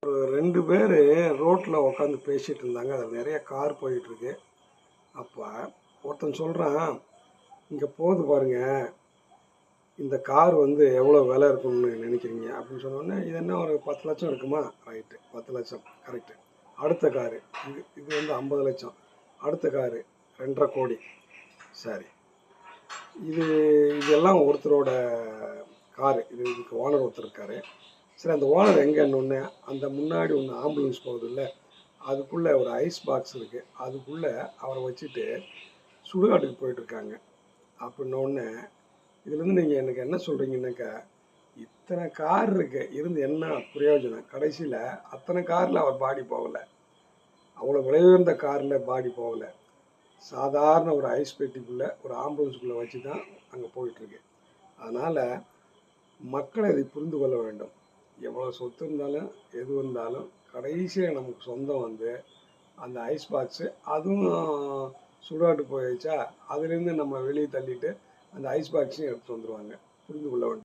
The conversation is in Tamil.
ஒரு 2 பேர் ரோட்டில் உட்காந்து பேசிகிட்டு இருந்தாங்க. அதில் நிறைய கார் போயிட்டுருக்கு. அப்போ ஒருத்தன் சொல்கிறான், இங்கே போகுது பாருங்க, இந்த கார் வந்து எவ்வளோ விலை இருக்கும்னு நினைக்கிறீங்க அப்படின்னு சொன்னோடனே, இது என்ன ஒரு 10 லட்சம் இருக்குமா? ரைட்டு, 10 லட்சம் கரெக்டு. அடுத்த காரு இது வந்து 50 லட்சம். அடுத்த காரு 2.5 கோடி. சரி, இதெல்லாம் ஒருத்தரோட காரு. இதுக்கு ஓனர் ஒருத்தர் இருக்கார். சரி, அந்த ஓனர் எங்கன்னொன்னே அந்த முன்னாடி ஒன்று ஆம்புலன்ஸ் போகுதுல்ல, அதுக்குள்ளே ஒரு ஐஸ் பாக்ஸ் இருக்குது. அதுக்குள்ளே அவரை வச்சுட்டு சுடுகாட்டுக்கு போயிட்டுருக்காங்க. அப்படின்னோடனே இதுலேருந்து நீங்கள் எனக்கு என்ன சொல்கிறீங்கன்னாக்கா, இத்தனை கார் இருக்கு இருந்து என்ன பிரயோஜனம்? கடைசியில் அத்தனை காரில் அவர் பாடி போகலை, அவ்வளோ விலை உயர்ந்த காரில் பாடி போகலை, சாதாரண ஒரு ஐஸ் பெட்டிக்குள்ளே ஒரு ஆம்புலன்ஸுக்குள்ளே வச்சு தான் அங்கே போயிட்டுருக்கு. அதனால் மக்கள் இதை புரிந்து கொள்ள வேண்டும். எவ்வளோ சொத்து இருந்தாலும் எது இருந்தாலும் கடைசியாக நமக்கு சொந்தம் வந்து அந்த ஐஸ் பாக்ஸு. அதுவும் சுடுகாட்டு போயிடுச்சா, அதுலேருந்து நம்ம வெளியே தள்ளிட்டு அந்த ஐஸ் பாக்ஸையும் எடுத்து வந்துடுவாங்க. புரிந்து கொள்ள வேண்டும்.